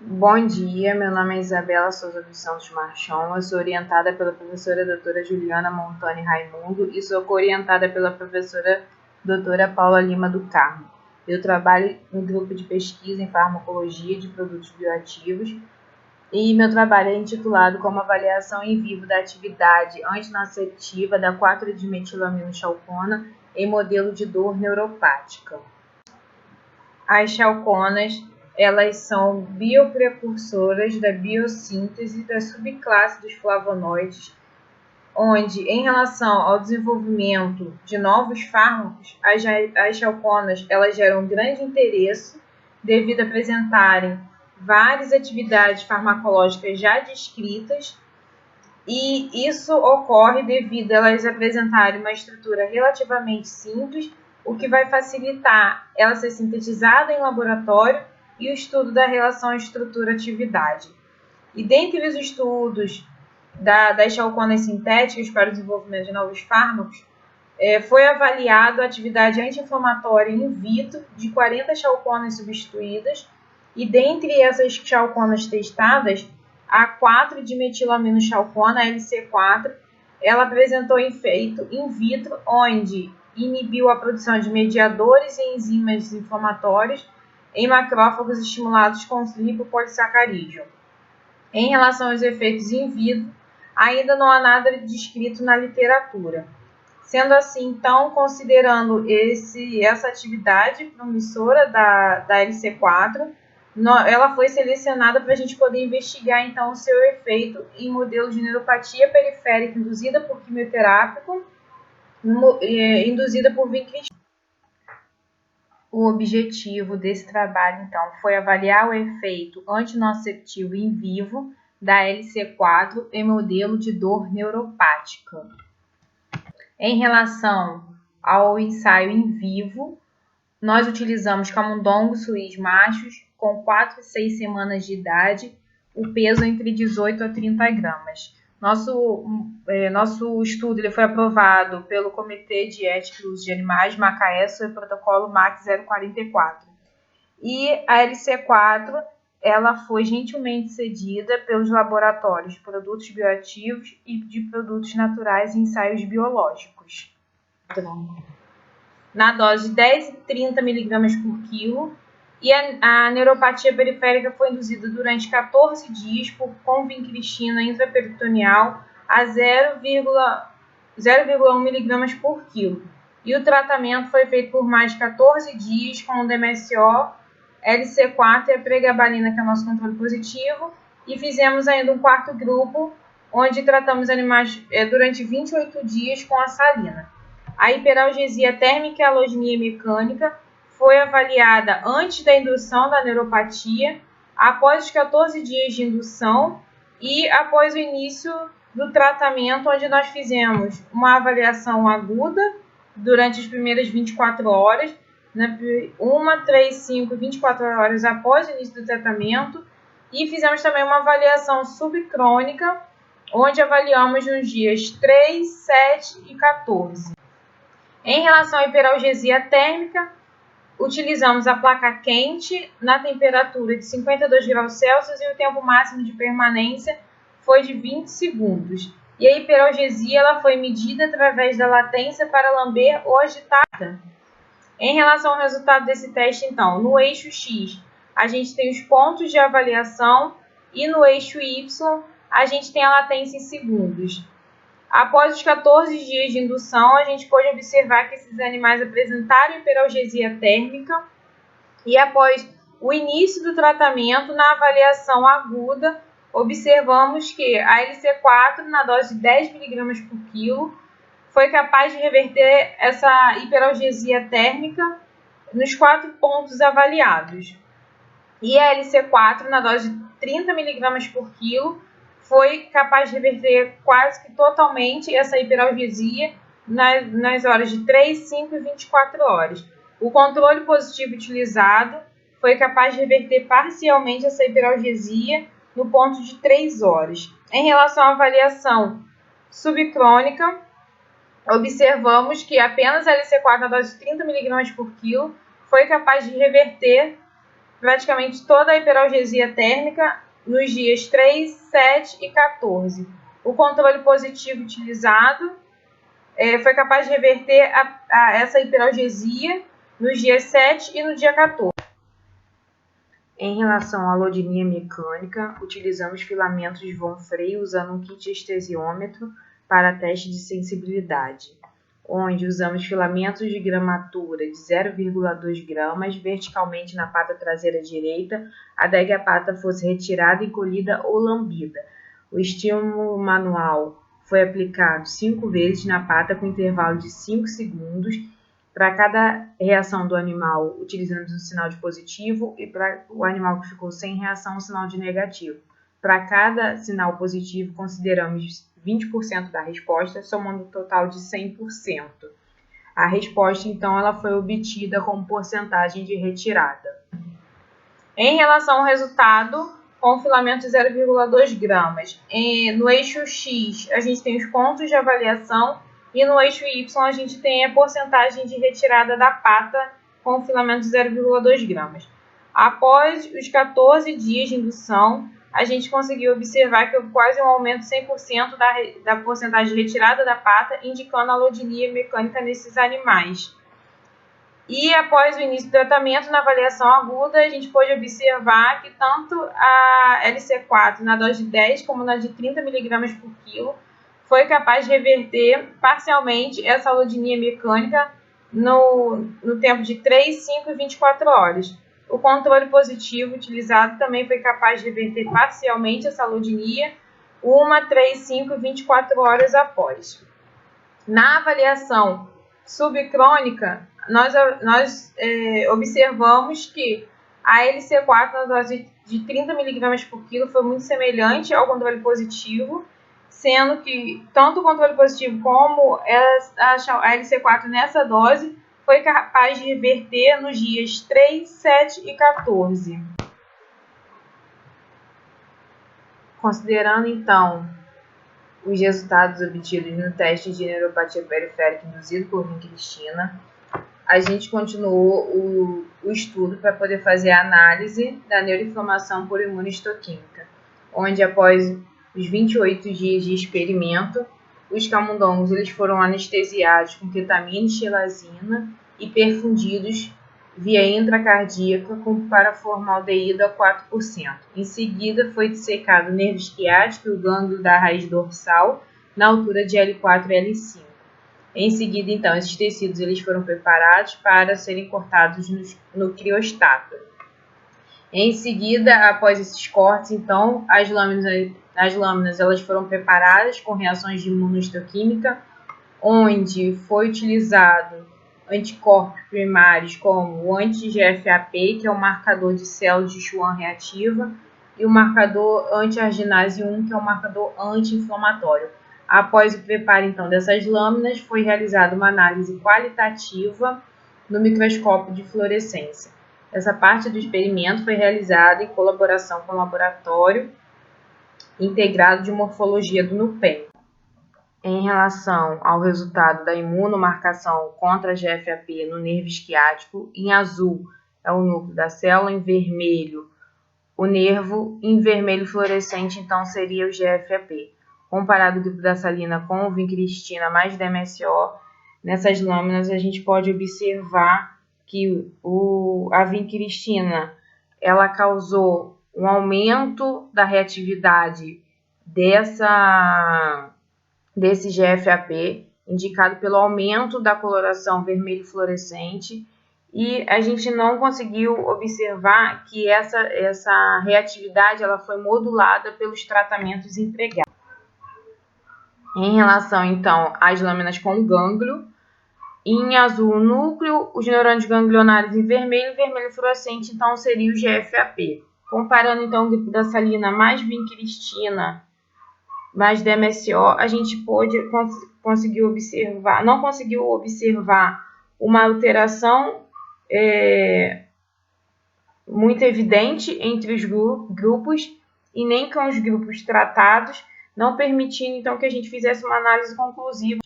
Bom dia, meu nome é Isabela Souza dos Santos Marchon, eu sou orientada pela professora doutora Juliana Montoni Raimundo e sou co-orientada pela professora doutora Paula Lima do Carmo. Eu trabalho no grupo de pesquisa em farmacologia de produtos bioativos e meu trabalho é intitulado como avaliação em vivo da atividade antinociceptiva da 4-dimetilamina-chalcona em modelo de dor neuropática. As chalconas, elas são bioprecursoras da biossíntese da subclasse dos flavonoides, onde, em relação ao desenvolvimento de novos fármacos, as chalconas elas geram grande interesse devido a apresentarem várias atividades farmacológicas já descritas, e isso ocorre devido a elas apresentarem uma estrutura relativamente simples, o que vai facilitar ela ser sintetizada em laboratório e o estudo da relação estrutura-atividade. E dentre os estudos das chalconas sintéticas para o desenvolvimento de novos fármacos, foi avaliado a atividade anti-inflamatória in vitro de 40 chalconas substituídas, e dentre essas chalconas testadas, a 4-dimetilamina-chalcona, LC4, ela apresentou efeito in vitro, onde inibiu a produção de mediadores e enzimas inflamatórios em macrófagos estimulados com lipopolissacarídeo. Em relação aos efeitos in vivo, ainda não há nada descrito na literatura. Sendo assim, então, considerando essa atividade promissora da LC4, ela foi selecionada para a gente poder investigar, então, o seu efeito em modelo de neuropatia periférica induzida por quimioterápico, induzida por vincristina. O objetivo desse trabalho, então, foi avaliar o efeito antinociceptivo in vivo da LC4 em modelo de dor neuropática. Em relação ao ensaio in vivo, nós utilizamos camundongos suís machos com 4 e 6 semanas de idade, o peso entre 18 a 30 gramas. Nosso estudo ele foi aprovado pelo Comitê de Ética do Uso de Animais, Macaé, sob o protocolo MAC 044. E a LC4 ela foi gentilmente cedida pelos laboratórios de produtos bioativos e de produtos naturais e ensaios biológicos. Na dose de 10 e 30 mg por quilo, e a neuropatia periférica foi induzida durante 14 dias com vincristina intraperitoneal a 0,1 mg por quilo. E o tratamento foi feito por mais de 14 dias com o DMSO, LC4 e a pregabalina, que é o nosso controle positivo, e fizemos ainda um quarto grupo, onde tratamos animais durante 28 dias com a salina. A hiperalgesia térmica e a alogenia mecânica foi avaliada antes da indução da neuropatia, após os 14 dias de indução e após o início do tratamento, onde nós fizemos uma avaliação aguda durante as primeiras 24 horas, 1, 3, 5, 24 horas após o início do tratamento, e fizemos também uma avaliação subcrônica, onde avaliamos nos dias 3, 7 e 14. Em relação à hiperalgesia térmica, utilizamos a placa quente na temperatura de 52 graus Celsius e o tempo máximo de permanência foi de 20 segundos. E a hiperalgesia ela foi medida através da latência para lamber ou agitada. Em relação ao resultado desse teste, então, no eixo X, a gente tem os pontos de avaliação e no eixo Y, a gente tem a latência em segundos. Após os 14 dias de indução, a gente pôde observar que esses animais apresentaram hiperalgesia térmica, e após o início do tratamento, na avaliação aguda, observamos que a LC4, na dose de 10 mg por quilo, foi capaz de reverter essa hiperalgesia térmica nos 4 pontos avaliados. E a LC4, na dose de 30 mg por quilo, foi capaz de reverter quase que totalmente essa hiperalgesia nas horas de 3, 5 e 24 horas. O controle positivo utilizado foi capaz de reverter parcialmente essa hiperalgesia no ponto de 3 horas. Em relação à avaliação subcrônica, observamos que apenas a LC4 na dose de 30 mg por quilo foi capaz de reverter praticamente toda a hiperalgesia térmica nos dias 3, 7 e 14. O controle positivo utilizado foi capaz de reverter essa hiperalgesia nos dias 7 e no dia 14. Em relação à alodinia mecânica, utilizamos filamentos de von Frey usando um kit estesiômetro para teste de sensibilidade, onde usamos filamentos de gramatura de 0,2 gramas verticalmente na pata traseira direita, até que a pata fosse retirada, encolhida ou lambida. O estímulo manual foi aplicado 5 vezes na pata com intervalo de 5 segundos, para cada reação do animal utilizamos um sinal de positivo e para o animal que ficou sem reação um sinal de negativo. Para cada sinal positivo consideramos 20% da resposta, somando um total de 100%. A resposta então ela foi obtida como porcentagem de retirada. Em relação ao resultado, com filamento de 0,2 gramas, no eixo X a gente tem os pontos de avaliação e no eixo Y a gente tem a porcentagem de retirada da pata com filamento de 0,2 gramas. Após os 14 dias de indução, a gente conseguiu observar que houve quase um aumento de 100% da porcentagem de retirada da pata, indicando a alodinia mecânica nesses animais. E após o início do tratamento, na avaliação aguda, a gente pôde observar que tanto a LC4 na dose de 10 como na de 30 mg por quilo foi capaz de reverter parcialmente essa alodinia mecânica no tempo de 3, 5 e 24 horas. O controle positivo utilizado também foi capaz de reverter parcialmente essa alodinia 1, 3, 5 e 24 horas após. Na avaliação subcrônica, nós observamos que a LC4 na dose de 30 mg por quilo foi muito semelhante ao controle positivo, sendo que tanto o controle positivo como a LC4 nessa dose foi capaz de reverter nos dias 3, 7 e 14. Considerando, então, os resultados obtidos no teste de neuropatia periférica induzido por vincristina, a gente continuou o estudo para poder fazer a análise da neuroinflamação por imunohistoquímica, onde após os 28 dias de experimento, os camundongos eles foram anestesiados com ketamina e xilazina e perfundidos via intracardíaca com paraformaldeído a 4%. Em seguida, foi dissecado o nervo esquiático e o gânglio da raiz dorsal na altura de L4 e L5. Em seguida, então, esses tecidos eles foram preparados para serem cortados no criostato. Em seguida, após esses cortes, então, as lâminas elas foram preparadas com reações de imunohistoquímica, onde foi utilizado anticorpos primários como o anti-GFAP, que é o marcador de células de Schwann reativa, e o marcador anti-arginase 1, que é o marcador anti-inflamatório. Após o preparo, então, dessas lâminas, foi realizada uma análise qualitativa no microscópio de fluorescência. Essa parte do experimento foi realizada em colaboração com o laboratório integrado de morfologia do NUPEM. Em relação ao resultado da imunomarcação contra a GFAP no nervo esquiático, em azul é o núcleo da célula, em vermelho o nervo, em vermelho fluorescente então seria o GFAP. Comparado o grupo da salina com o vincristina mais DMSO, nessas lâminas a gente pode observar que a vincristina ela causou um aumento da reatividade desse GFAP, indicado pelo aumento da coloração vermelho fluorescente, e a gente não conseguiu observar que essa reatividade ela foi modulada pelos tratamentos empregados. Em relação, então, às lâminas com gânglio, em azul o núcleo, os neurônios ganglionares em vermelho, vermelho fluorescente, então seria o GFAP. Comparando, então, o grupo da salina mais vincristina mais DMSO, a gente não conseguiu observar uma alteração muito evidente entre os grupos e nem com os grupos tratados, não permitindo então que a gente fizesse uma análise conclusiva.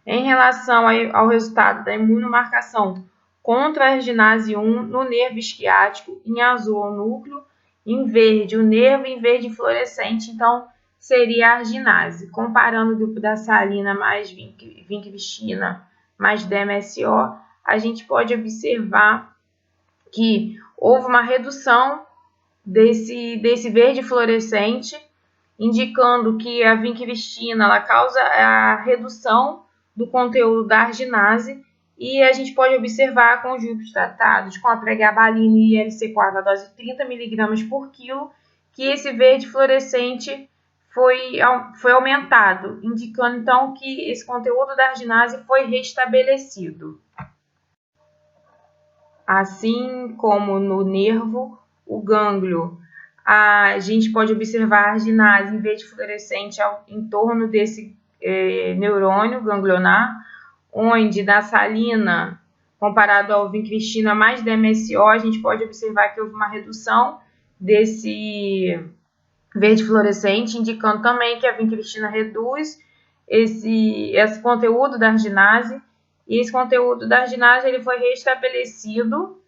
Em relação ao resultado da imunomarcação contra a arginase 1 no nervo isquiático, em azul o núcleo, em verde o nervo, em verde fluorescente, então seria a arginase. Comparando o grupo da salina mais vincristina mais DMSO, a gente pode observar que houve uma redução desse verde fluorescente, indicando que a vincristina ela causa a redução do conteúdo da arginase, e a gente pode observar com os grupos tratados com a pregabalina e LC4 a dose de 30 mg por quilo, que esse verde fluorescente foi aumentado, indicando então que esse conteúdo da arginase foi restabelecido. Assim como no nervo, o gânglio, a gente pode observar a arginase em verde fluorescente em torno desse neurônio ganglionar, onde da salina, comparado ao vincristina mais DMSO, a gente pode observar que houve uma redução desse verde fluorescente, indicando também que a vincristina reduz esse conteúdo da arginase, e esse conteúdo da arginase ele foi restabelecido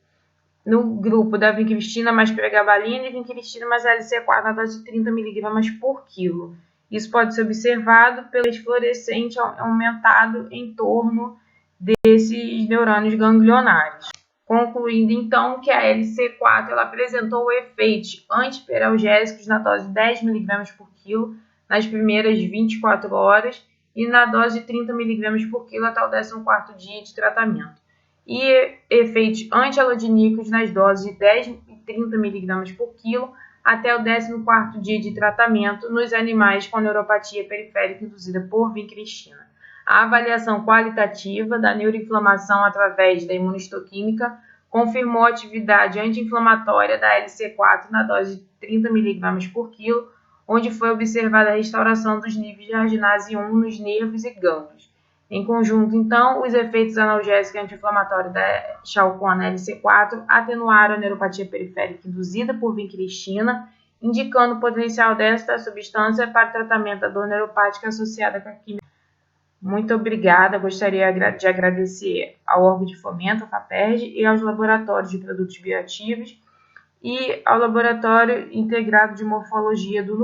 no grupo da vincristina mais pregabalina e vincristina mais LC4 na dose de 30 mg por quilo. Isso pode ser observado pelo fluorescente aumentado em torno desses neurônios ganglionares. Concluindo então que a LC4 ela apresentou efeitos antiperalgésicos na dose de 10 mg por quilo nas primeiras 24 horas e na dose de 30 mg por quilo até o 14º dia de tratamento, e efeitos antialodiníquicos nas doses de 10 e 30 mg por quilo até o 14º dia de tratamento nos animais com neuropatia periférica induzida por vincristina. A avaliação qualitativa da neuroinflamação através da imunistoquímica confirmou a atividade anti-inflamatória da LC4 na dose de 30 mg por quilo, onde foi observada a restauração dos níveis de arginase 1 nos nervos e gânglios. Em conjunto, então, os efeitos analgésicos e anti-inflamatórios da chalcona LC4 atenuaram a neuropatia periférica induzida por vincristina, indicando o potencial desta substância para o tratamento da dor neuropática associada com a química. Muito obrigada. Gostaria de agradecer ao órgão de fomento, a FAPERJ, e aos laboratórios de produtos bioativos e ao Laboratório Integrado de Morfologia do